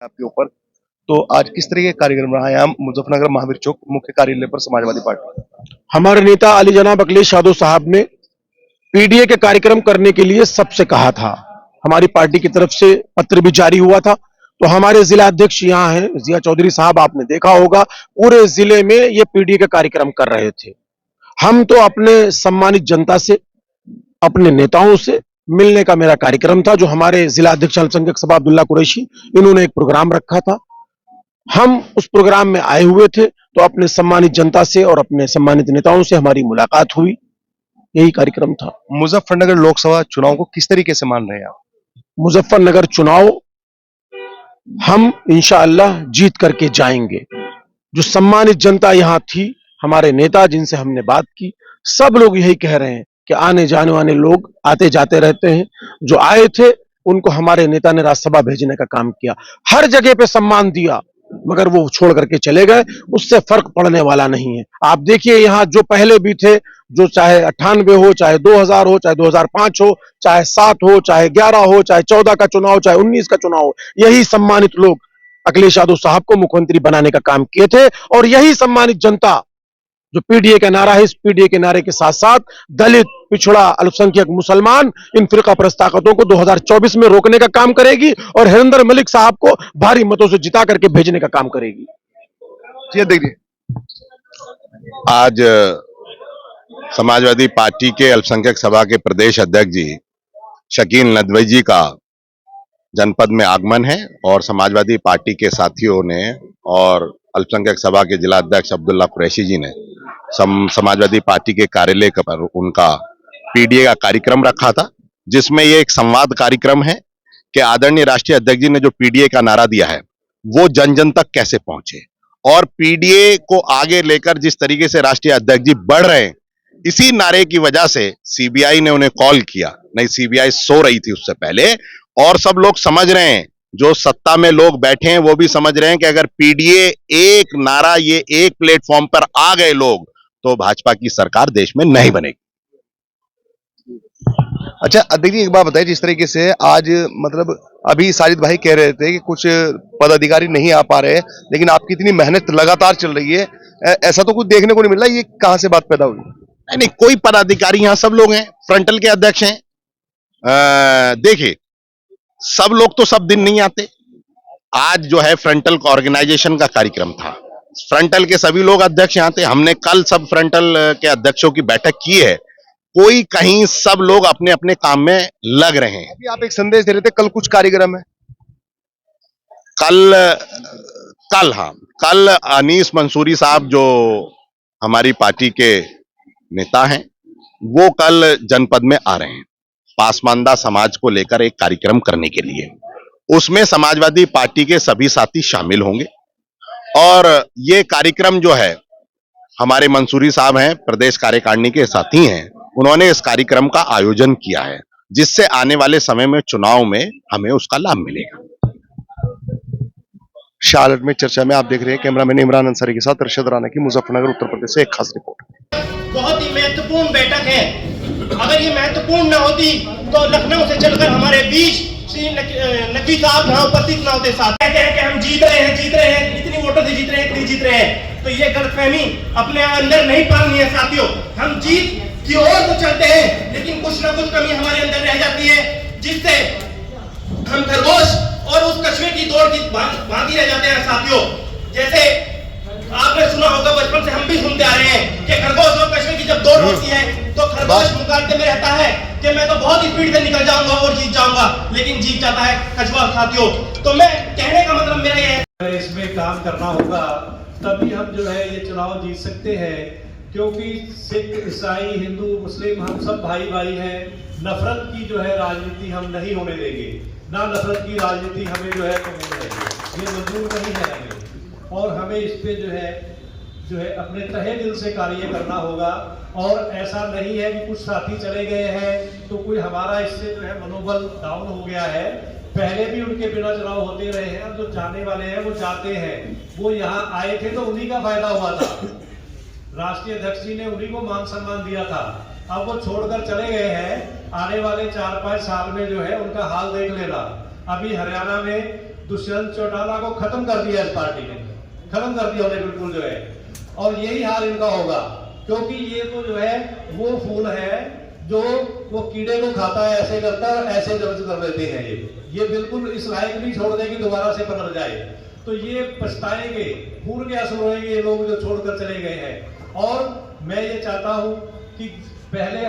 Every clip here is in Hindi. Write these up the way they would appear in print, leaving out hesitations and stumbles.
आपके ऊपर। तो आज किस तरह के कार्यक्रम रहा है यहाँ मुजफ्फरनगर महावीर चौक मुख्य कार्यालय पर समाजवादी पार्टी? हमारे नेता अली जनाब अखिलेश यादव साहब ने पीडीए के कार्यक्रम करने के लिए सबसे कहा था। हमारी पार्टी की तरफ से पत्र भी जारी हुआ था। तो हमारे जिला अध्यक्ष यहाँ हैं जिया चौधरी साहब, आपने देखा होगा पूरे जिले में ये पीडीए का कार्यक्रम कर रहे थे। हम तो अपने सम्मानित जनता से, अपने नेताओं से मिलने का मेरा कार्यक्रम था। जो हमारे जिला अध्यक्ष अल्पसंख्यक सभा अब्दुल्ला कुरैशी, इन्होंने एक प्रोग्राम रखा था, हम उस प्रोग्राम में आए हुए थे। तो अपने सम्मानित जनता से और अपने सम्मानित नेताओं से हमारी मुलाकात हुई, यही कार्यक्रम था। मुजफ्फरनगर लोकसभा चुनाव को किस तरीके से मान रहे हैं आप? मुजफ्फरनगर चुनाव हम इंशाअल्लाह जीत करके जाएंगे। जो सम्मानित जनता यहां थी, हमारे नेता जिनसे हमने बात की, सब लोग यही कह रहे हैं कि आने जाने वाले लोग आते जाते रहते हैं। जो आए थे उनको हमारे नेता ने राज्यसभा भेजने का काम किया, हर जगह पे सम्मान दिया, मगर वो छोड़ करके चले गए। उससे फर्क पड़ने वाला नहीं है। आप देखिए यहाँ जो पहले भी थे, जो चाहे 98 हो, चाहे 2000 हो, चाहे 2005 हो, चाहे 7 हो, चाहे 11 हो, चाहे 14 का चुनाव, चाहे 19 का चुनाव हो, यही सम्मानित लोग अखिलेश यादव साहब को मुख्यमंत्री बनाने का काम किए थे। और यही सम्मानित जनता जो पीडीए का नारा है, इस पीडीए के नारे के साथ साथ दलित, पिछड़ा, अल्पसंख्यक, मुसलमान, इन फिरका परस्त ताकतों को 2024 में रोकने का काम करेगी और हरिंदर मलिक साहब को भारी मतों से जिता करके भेजने का काम करेगी। जी देखिए, आज समाजवादी पार्टी के अल्पसंख्यक सभा के प्रदेश अध्यक्ष जी शकील नदवी जी का जनपद में आगमन है और समाजवादी पार्टी के साथियों ने और अल्पसंख्यक सभा के जिला अध्यक्ष अब्दुल्ला कुरैशी जी ने समाजवादी पार्टी के कार्यालय पर उनका पीडीए का कार्यक्रम रखा था, जिसमें ये एक संवाद कार्यक्रम है कि आदरणीय राष्ट्रीय अध्यक्ष जी ने जो पीडीए का नारा दिया है वो जन जन तक कैसे पहुंचे और पीडीए को आगे लेकर जिस तरीके से राष्ट्रीय अध्यक्ष जी बढ़ रहे हैं, इसी नारे की वजह से सीबीआई ने उन्हें कॉल किया। नहीं, सीबीआई सो रही थी उससे पहले, और सब लोग समझ रहे हैं, जो सत्ता में लोग बैठे हैं वो भी समझ रहे हैं कि अगर पीडीए एक नारा, ये एक प्लेटफॉर्म पर आ गए लोग, तो भाजपा की सरकार देश में नहीं बनेगी। अच्छा देखिए, एक बात बताइए, जिस तरीके से आज मतलब अभी साजिद भाई कह रहे थे कि कुछ पदाधिकारी नहीं आ पा रहे, लेकिन आपकी इतनी मेहनत लगातार चल रही है, ऐसा तो कुछ देखने को नहीं मिल रहा। ये कहां से बात पैदा हुई? नहीं, कोई पदाधिकारी, यहाँ सब लोग हैं, फ्रंटल के अध्यक्ष हैं। देखिए, सब लोग तो सब दिन नहीं आते। आज जो है फ्रंटल ऑर्गेनाइजेशन का कार्यक्रम था, फ्रंटल के सभी लोग अध्यक्ष यहाँ थे। हमने कल सब फ्रंटल के अध्यक्षों की बैठक की है, कोई कहीं, सब लोग अपने अपने काम में लग रहे हैं। अभी आप एक संदेश दे रहे थे, कल कुछ कार्यक्रम है। कल अनीस मंसूरी साहब जो हमारी पार्टी के नेता हैं, वो कल जनपद में आ रहे हैं पासमानदा समाज को लेकर एक कार्यक्रम करने के लिए। उसमें समाजवादी पार्टी के सभी साथी शामिल होंगे और ये कार्यक्रम जो है, हमारे मंसूरी साहब हैं, प्रदेश कार्यकारिणी के साथी हैं, उन्होंने इस कार्यक्रम का आयोजन किया है, जिससे आने वाले समय में चुनाव में हमें उसका लाभ मिलेगा। शालट में चर्चा में आप देख रहे हैं कैमरामैन इमरान अंसारी के साथ अरशद राना की मुजफ्फरनगर उत्तर प्रदेश से एक खास रिपोर्ट। बहुत ही महत्वपूर्ण बैठक है। अगर ये महत्वपूर्ण न होती तो लखनऊ से चलकर हमारे बीच श्री नकवी साहब यहाँ उपस्थित न होते। साथ कहते हैं कि हम जीत रहे हैं, इतनी वोटों से जीत रहे हैं, इतनी जीत रहे हैं, तो ये गलतफहमी अपने अंदर नहीं पालनी है साथियों। हम जीत की ओर तो चलते हैं, लेकिन कुछ ना कुछ कमी हमारे अंदर रह जाती है, जिससे हम खरगोश और उस कछुए की दौड़ की भांति रह जाते हैं साथियों। जैसे आपने सुना होगा, बचपन से हम भी सुनते आ रहे हैं कि खरगोश और कछुए की जब दौड़ होती है तो खरगोश मुकाबले में रहता है कि मैं तो बहुत स्पीड से निकल जाऊंगा और जीत जाऊंगा, लेकिन जीत जाता है कछुआ साथियों। तो मैं कहने का मतलब मेरा यह है, इसमें काम करना होगा, तभी हम जो है ये चुनाव जीत सकते हैं। क्योंकि सिख, ईसाई, हिंदू, मुस्लिम हम सब भाई भाई हैं। नफरत की जो है राजनीति हम नहीं होने देंगे, ना नफरत की राजनीति हमें जो है होने देंगे, ये मंजूर नहीं है हमें। और हमें इस पे जो है अपने तहे दिल से कार्य करना होगा। और ऐसा नहीं है कि कुछ साथी चले गए हैं तो कोई हमारा इससे जो है मनोबल डाउन हो गया है। पहले भी उनके बिना चुनाव होते रहे हैं, जो जाने वाले हैं वो जाते हैं। वो यहाँ आए थे तो उन्हीं का फायदा हुआ था, राष्ट्रीय अध्यक्ष जी ने उन्हीं को मान सम्मान दिया था। अब वो छोड़कर चले गए हैं, आने वाले 4-5 साल में जो है उनका हाल देख लेना। अभी हरियाणा में दुष्यंत चौटाला को खत्म कर दिया इस पार्टी ने, खत्म कर दिया उन्हें बिल्कुल जो है। और यही हाल इनका होगा, क्योंकि ये तो जो है वो फूल है जो वो कीड़े को खाता है, ऐसे करता है, ऐसे दर्ज कर देते हैं। ये बिल्कुल इस लायक नहीं छोड़ देंगे दोबारा से पनर जाए, तो ये पछताएंगे, पूर्ण के असर होंगे ये लोग जो छोड़कर चले गए हैं। और मैं ये चाहता हूं कि पहले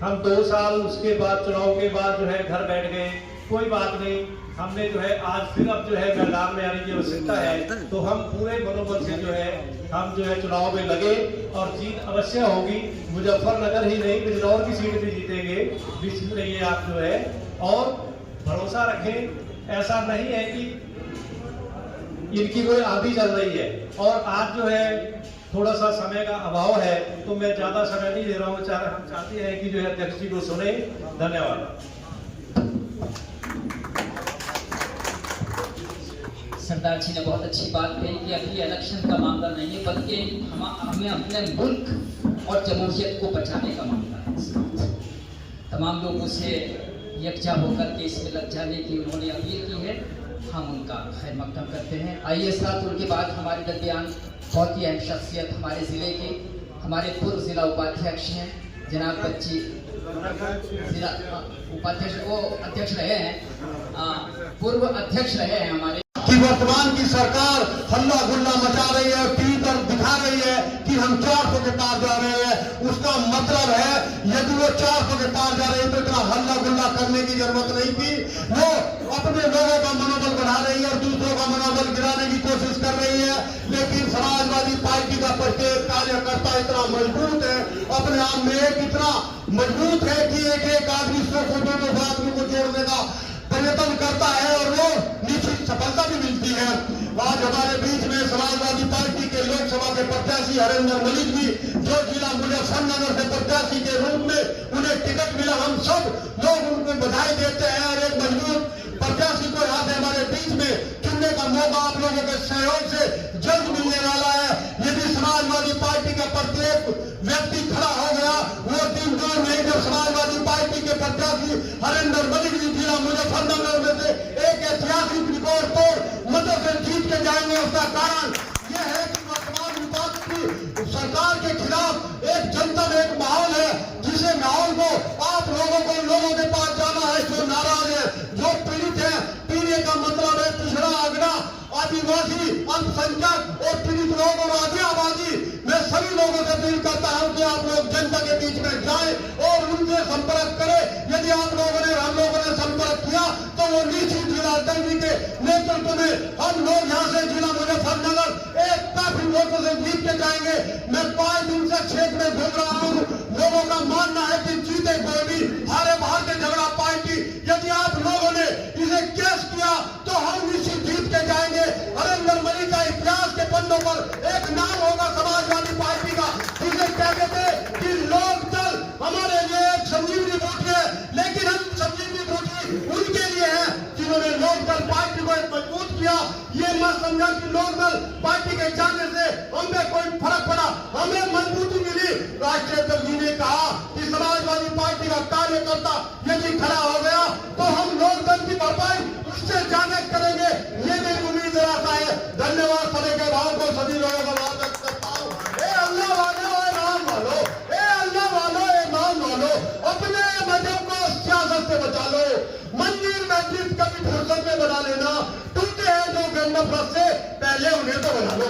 हम 2 साल उसके बाद चुनाव के बाद जो है घर बैठ गए, कोई बात नहीं, हमने जो है आज फिर अब जो है मैदान में आने की आवश्यकता है, तो हम पूरे मनोबल से जो है हम जो है चुनाव में लगे और जीत अवश्य होगी। मुजफ्फरनगर ही नहीं, बिजनौर की सीट भी जीतेंगे, निश्चित रहिए आप जो है। और भरोसा रखें, ऐसा नहीं है कि इनकी कोई आंधी चल रही है। और आज जो है थोड़ा सा समय का अभाव है, तो मैं ज्यादा समय नहीं ले रहा हूँ। हम चाहते हैं कि जो है अध्यक्ष जी को सुने। धन्यवाद। सरदार जी ने बहुत अच्छी बात कही कि अभी इलेक्शन का मामला नहीं है, बल्कि हमें अपने मुल्क और जमहूरियत को बचाने का मामला है। तमाम लोगों से यकजा होकर के इसमें लग जाने की उन्होंने अपील की है, हम उनका खैर मकदम करते हैं। आइए साथ उनके बाद हमारे दरमियान बहुत ही अहम शख्सियत हमारे ज़िले के हमारे पूर्व ज़िला उपाध्यक्ष हैं जनाब बच्ची, जिला उपाध्यक्ष वो अध्यक्ष रहे हैं, पूर्व अध्यक्ष रहे हैं हमारे। कि वर्तमान की सरकार हल्ला गुल्ला मचा रही है, टीवी पर दिखा रही है कि हम 400 के पार जा रहे हैं। उसका मतलब है यदि वो 400 के पार जा रहे हैं तो इतना हल्ला गुल्ला करने की जरूरत नहीं थी। वो अपने लोगों का मनोबल बढ़ा रही है और दूसरों का मनोबल गिराने की कोशिश कर रही है। लेकिन समाजवादी पार्टी का प्रत्येक कार्यकर्ता इतना मजबूत है, अपने आप में इतना मजबूत है कि एक आदमी 100 आदमी को जोड़ने का प्रयत्न करता है और वो निश्चित सफलता भी मिलती है। आज हमारे बीच में समाजवादी पार्टी के लोकसभा के प्रत्याशी हरेंद्र मलिक जी, जो जिला मुजफ्फरनगर से प्रत्याशी के रूप में उन्हें टिकट मिला, हम सब लोग उनको बधाई देते हैं। और एक मजबूत प्रत्याशी को यहाँ से हमारे बीच में चुनने का मौका आप लोगों के सहयोग से जल्द मिलने वाला है। यदि समाजवादी पार्टी का प्रत्येक व्यक्ति खड़ा हो गया, वो दिन दूर नहीं जब समाजवादी पार्टी के प्रत्याशी हरेंद्र मलिक जी जिला मुजफ्फरनगर में से एक ऐतिहासिक रिकॉर्ड तोड़ मतों से जीत के जाएंगे। उसका कारण यह है कि वर्तमान विपक्ष की सरकार के खिलाफ एक जनता में एक माहौल है, जिसे माहौल को आप लोगों के पास जाना है जो नाराज है, जो पीड़ित है। पीने का मतलब है पिछड़ा, अगड़ा, आदिवासी, अल्पसंख्यक और पीड़ित लोग और आधी आबादी। मैं सभी लोगों से अपील करता हूं कि आप लोग जनता के बीच में जाएं और उनसे संपर्क करें। यदि आप लोगों ने हम लोगों ने संपर्क किया तो वो निश्चित जिला अध्यक्ष के नेतृत्व में हम लोग यहाँ से जिला मुजफ्फरनगर एक काफी वोटों से जीत के जाएंगे। मैं 5 दिन से क्षेत्र में घूम रहा हूँ, लोगों का मानना है कि जीते कोई भी, हारे बाहर के झगड़ा पार्टी। यदि आप लोगों ने इसे केस किया तो हम निश्चित जीत के जाएंगे। हरेंद्र मलिक का इतिहास के पन्नों पर एक नाम होगा समाजवादी पार्टी का, जिसे कहते थे कि लोक दल हमारे लिए एक संजीवनी बूटी है। लेकिन हम संजीवनी बूटी उनके लिए है जिन्होंने लोक दल पार्टी को एक मजबूत किया। ये मत समझा कि लोक दल पार्टी के जाने से हमें कोई फर्क पड़ा, हमें मजबूती मिली। राष्ट्रीय अध्यक्ष जी ने कहा कि समाजवादी पार्टी का कार्यकर्ता यदि खड़ा हो गया तो हम लोक दल की भरपाई उससे ज्यादा करेंगे। ये मेरी उम्मीद आशा है। धन्यवाद। सभी के भाव को सभी लोगों का वादा करता हूँ। अल्लाह वालो, राम वालो, अल्लाह वालो, ईमान वालो, अपने मजहब को सियासत से बचा लो। मंदिर मस्जिद कभी फुर्सत में बना लेना, टूटे हैं जो गंदफरत से, पहले उन्हें तो बना लो।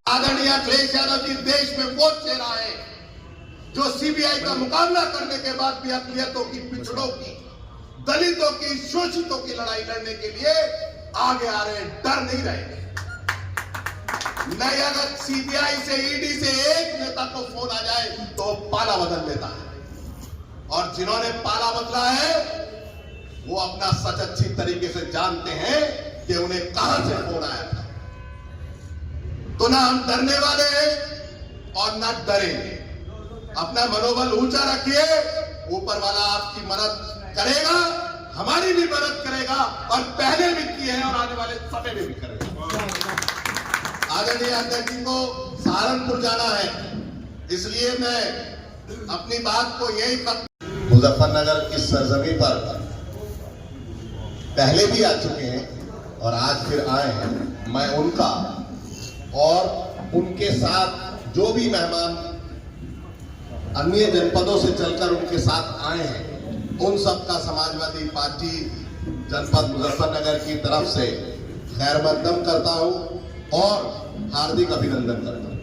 आदरणीय अखिलेश यादव जी देश में वो चेहरा है जो सीबीआई का मुकाबला करने के बाद भी अकलियतों की, पिछड़ों की, दलितों की, शोषितों की लड़ाई लड़ने के लिए आगे आ रहे, डर नहीं रहे। नहीं, अगर सीबीआई से, ईडी से एक नेता को फोन आ जाए तो पाला बदल लेता है। और जिन्होंने पाला बदला है वो अपना सच अच्छी तरीके से जानते हैं कि उन्हें कहां से फोन आया था। तो ना हम डरने वाले हैं और ना डरेंगे। अपना मनोबल ऊंचा रखिए, ऊपर वाला आपकी मदद करेगा, हमारी भी मदद करेगा, और पहले भी किए हैं और आने वाले समय में भी करेगा। आदरणीय अध्यक्ष जी को सहारनपुर जाना है, इसलिए मैं अपनी बात को यही मुजफ्फरनगर की सरजमी पर पहले भी आ चुके हैं और आज फिर आए हैं। मैं उनका और उनके साथ जो भी मेहमान अन्य जनपदों से चलकर उनके साथ आए हैं, उन सब का समाजवादी पार्टी जनपद मुजफ्फरनगर की तरफ से खैर मकदम करता हूं और हार्दिक अभिनंदन करता हूं।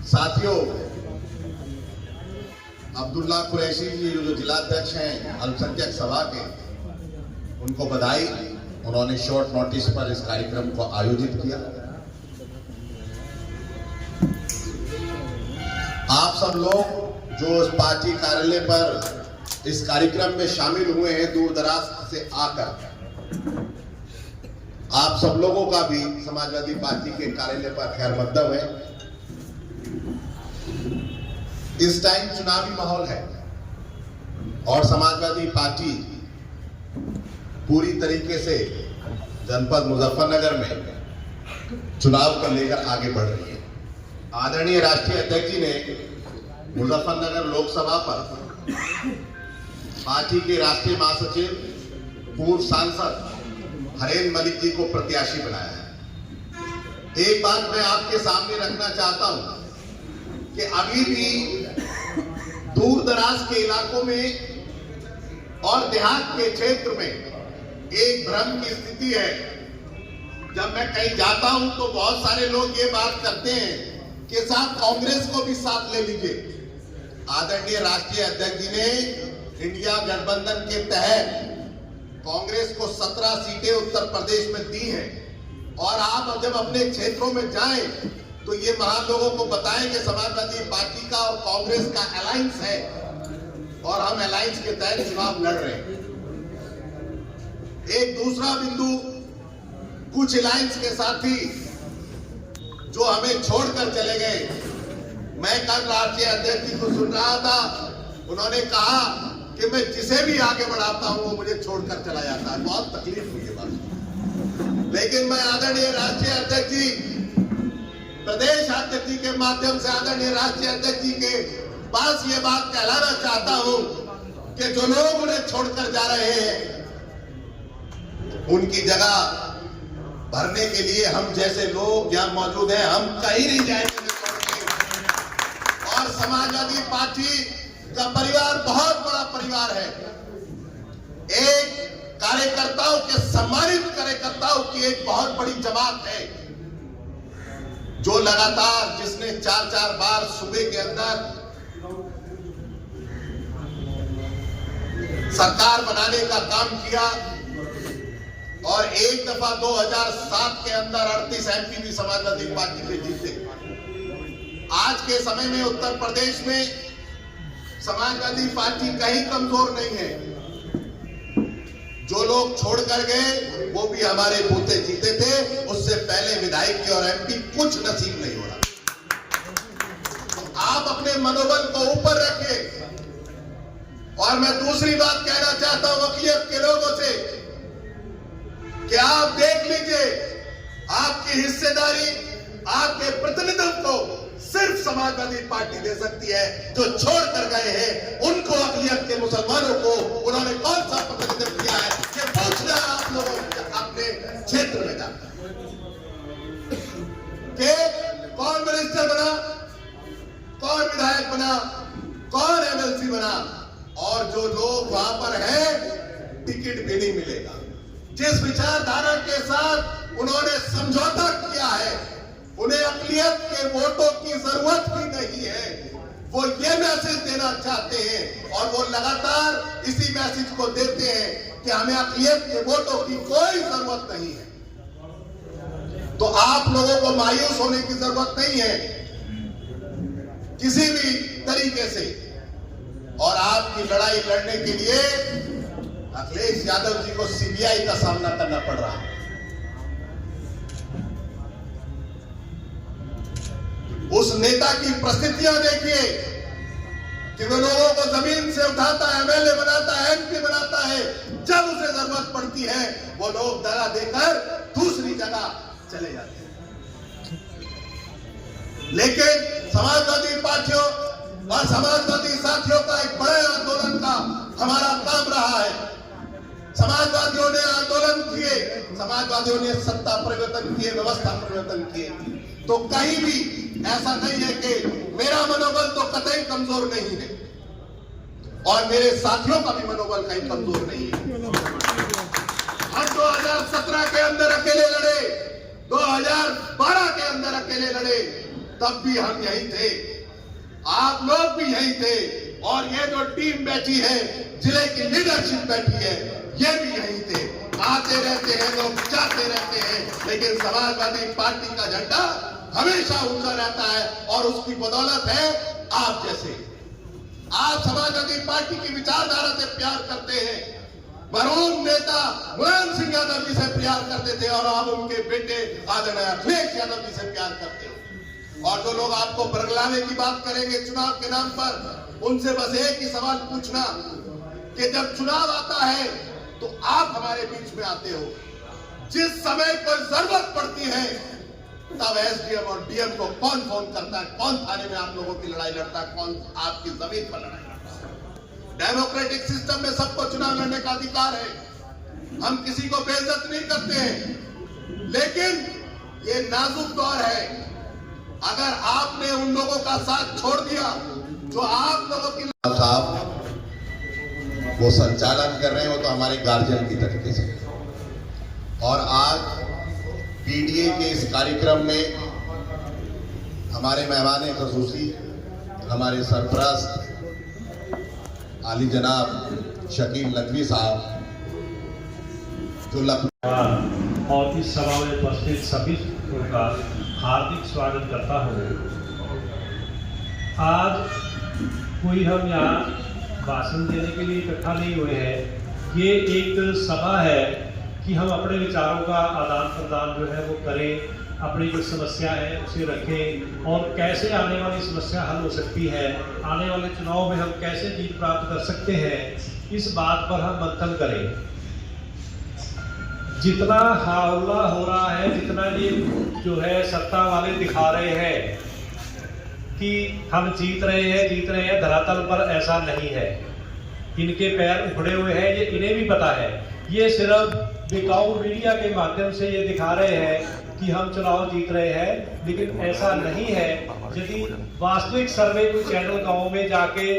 साथियों, अब्दुल्ला कुरैशी जी जो जिलाध्यक्ष हैं अल्पसंख्यक सभा के, उनको बधाई। उन्होंने शॉर्ट नोटिस पर इस कार्यक्रम को आयोजित किया। आप सब लोग जो इस पार्टी कार्यालय पर इस कार्यक्रम में शामिल हुए हैं दूर दराज से आकर, आप सब लोगों का भी समाजवादी पार्टी के कार्यालय पर खैर मकदम है। इस टाइम चुनावी माहौल है और समाजवादी पार्टी पूरी तरीके से जनपद मुजफ्फरनगर में चुनाव को लेकर आगे बढ़ रही है। आदरणीय राष्ट्रीय अध्यक्ष जी ने मुजफ्फरनगर लोकसभा पर पार्टी के राष्ट्रीय महासचिव पूर्व सांसद हरेन मलिक जी को प्रत्याशी बनाया है। एक बात मैं आपके सामने रखना चाहता हूं कि अभी भी दूर दराज के इलाकों में और देहात के क्षेत्र में एक भ्रम की स्थिति है। जब मैं कहीं जाता हूं तो बहुत सारे लोग ये बात करते हैं कि साहब कांग्रेस को भी साथ ले लीजिए। आदरणीय राष्ट्रीय अध्यक्ष जी ने इंडिया गठबंधन के तहत कांग्रेस को 17 सीटें उत्तर प्रदेश में दी हैं और आप जब अपने क्षेत्रों में जाएं तो ये महान लोगों को बताएं कि समाजवादी पार्टी का और कांग्रेस का अलायंस है और हम अलायंस के तहत चुनाव लड़ रहे हैं। एक दूसरा बिंदु, कुछ अलायंस के साथी जो हमें छोड़कर चले गए। मैं कल राष्ट्रीय अध्यक्ष जी को सुन रहा था, उन्होंने कहा कि मैं जिसे भी आगे बढ़ाता हूं वो मुझे छोड़कर चला जाता है। बहुत तकलीफ हुई है बात। लेकिन मैं आदरणीय राष्ट्रीय अध्यक्ष जी, प्रदेश अध्यक्ष जी के माध्यम से आदरणीय राष्ट्रीय अध्यक्ष जी के पास ये बात कहलाना चाहता हूं कि जो लोग उन्हें छोड़कर जा रहे हैं उनकी जगह भरने के लिए हम जैसे लोग यहां मौजूद हैं, हम कहीं नहीं जाएंगे। और समाजवादी पार्टी का परिवार बहुत बड़ा परिवार है। एक कार्यकर्ताओं के सम्मानित कार्यकर्ताओं की एक बहुत बड़ी जमात है जो लगातार, जिसने 4-4 बार सूबे के अंदर सरकार बनाने का काम किया और एक दफा 2007 के अंदर 38 एमपी भी समाजवादी पार्टी से जीते। आज के समय में उत्तर प्रदेश में समाजवादी पार्टी कहीं कमजोर नहीं है। जो लोग छोड़कर गए वो भी हमारे बूते जीते थे, उससे पहले विधायक और एमपी कुछ नसीब नहीं हो रहा। तो आप अपने मनोबल को ऊपर रखें। और मैं दूसरी बात कहना चाहता हूं अक़लियत के लोगों से कि आप देख लीजिए, आपकी हिस्सेदारी, आपके प्रतिनिधित्व को सिर्फ समाजवादी पार्टी दे सकती है। जो छोड़ कर गए हैं उनको, अक़लियत के मुसलमानों को उन्होंने कौन सा प्रतिनिधित्व किया है ये पूछना आप लोगों अपने क्षेत्र में जाकर कि कौन मिनिस्टर बना, कौन विधायक बना, कौन एमएलसी बना, और जो लोग वहां पर हैं टिकट भी नहीं मिलेगा। जिस विचारधारा के साथ उन्होंने समझौता किया है, उन्हें अक़लियत के वोटों की जरूरत भी नहीं है। वो ये मैसेज देना चाहते हैं और वो लगातार इसी मैसेज को देते हैं कि हमें अक़लियत के वोटों की कोई जरूरत नहीं है। तो आप लोगों को मायूस होने की जरूरत नहीं है किसी भी तरीके से। और आपकी लड़ाई लड़ने के लिए अखिलेश यादव जी को सीबीआई का सामना करना पड़ रहा है। उस नेता की परिस्थितियां देखिए कि वो लोगों को जमीन से उठाता है, एमएलए बनाता है, एमपी बनाता है। जब उसे जरूरत पड़ती है वो लोग दगा देकर दूसरी जगह चले जाते हैं। लेकिन समाजवादी पार्टियों और समाजवादी साथियों का एक बड़े आंदोलन का हमारा काम रहा है। समाजवादियों ने आंदोलन किए, समाजवादियों ने सत्ता परिवर्तन किए, व्यवस्था परिवर्तन किए, तो कहीं भी ऐसा नहीं है कि मेरा मनोबल तो कतई कमजोर नहीं है और मेरे साथियों का भी मनोबल कहीं कमजोर नहीं है। हम 2017 के अंदर अकेले लड़े, 2012 के अंदर अकेले लड़े, तब भी हम यही थे, आप लोग भी यही थे, और ये जो टीम बैठी है, जिले की लीडरशिप बैठी है, ये भी यही थे। आते रहते हैं लोग, जाते रहते हैं, लेकिन समाजवादी पार्टी का झंडा हमेशा ऊंचा रहता है और उसकी बदौलत है आप जैसे। आप समाजवादी पार्टी की विचारधारा से प्यार करते हैं, मरहूम नेता मुलायम सिंह यादव जी से प्यार करते थे और आप उनके बेटे आदरणीय अखिलेश यादव जी से प्यार करते हैं। और जो लोग आपको बरगलाने की बात करेंगे चुनाव के नाम पर, उनसे बस एक ही सवाल पूछना कि जब चुनाव आता है तो आप हमारे बीच में आते हो, जिस समय कोई जरूरत पड़ती है तब एसडीएम और डीएम को कौन फोन करता है, कौन थाने में आप लोगों की लड़ाई लड़ता है, कौन आपकी जमीन पर लड़ाई लड़ता है। डेमोक्रेटिक सिस्टम में सबको चुनाव लड़ने का अधिकार है, हम किसी को बेइज्जत नहीं करते हैं, लेकिन ये नाजुक दौर है। अगर आपने उन लोगों का साथ छोड़ दिया जो आप लोगों की साहब वो संचालन कर रहे हैं, वो तो हमारे गार्जियन की तरीके से। और आज पीडीए के इस कार्यक्रम में हमारे मेहमान खसूसी, हमारे सरपरस्त आली जनाब शकील नदवी साहब जो लखनऊ और इस सभा में उपस्थित सभी का हार्दिक स्वागत करता हूँ। आज कोई हम यहाँ भाषण देने के लिए इकट्ठा नहीं हुए हैं, ये एक सभा है कि हम अपने विचारों का आदान प्रदान जो है वो करें, अपनी जो समस्या है उसे रखें और कैसे आने वाली समस्या हल हो सकती है, आने वाले चुनाव में हम कैसे जीत प्राप्त कर सकते हैं, इस बात पर हम मंथन करें। जितना हल्ला हो रहा है, जितना ये जो है सत्ता वाले दिखा रहे हैं कि हम जीत रहे हैं, धरातल पर ऐसा नहीं है। इनके पैर उखड़े हुए हैं, ये इन्हें भी पता है। ये सिर्फ बिकाऊ मीडिया के माध्यम से ये दिखा रहे हैं कि हम चुनाव जीत रहे हैं, लेकिन ऐसा नहीं है। यदि वास्तविक सर्वे कोई चैनल गाँव में जाके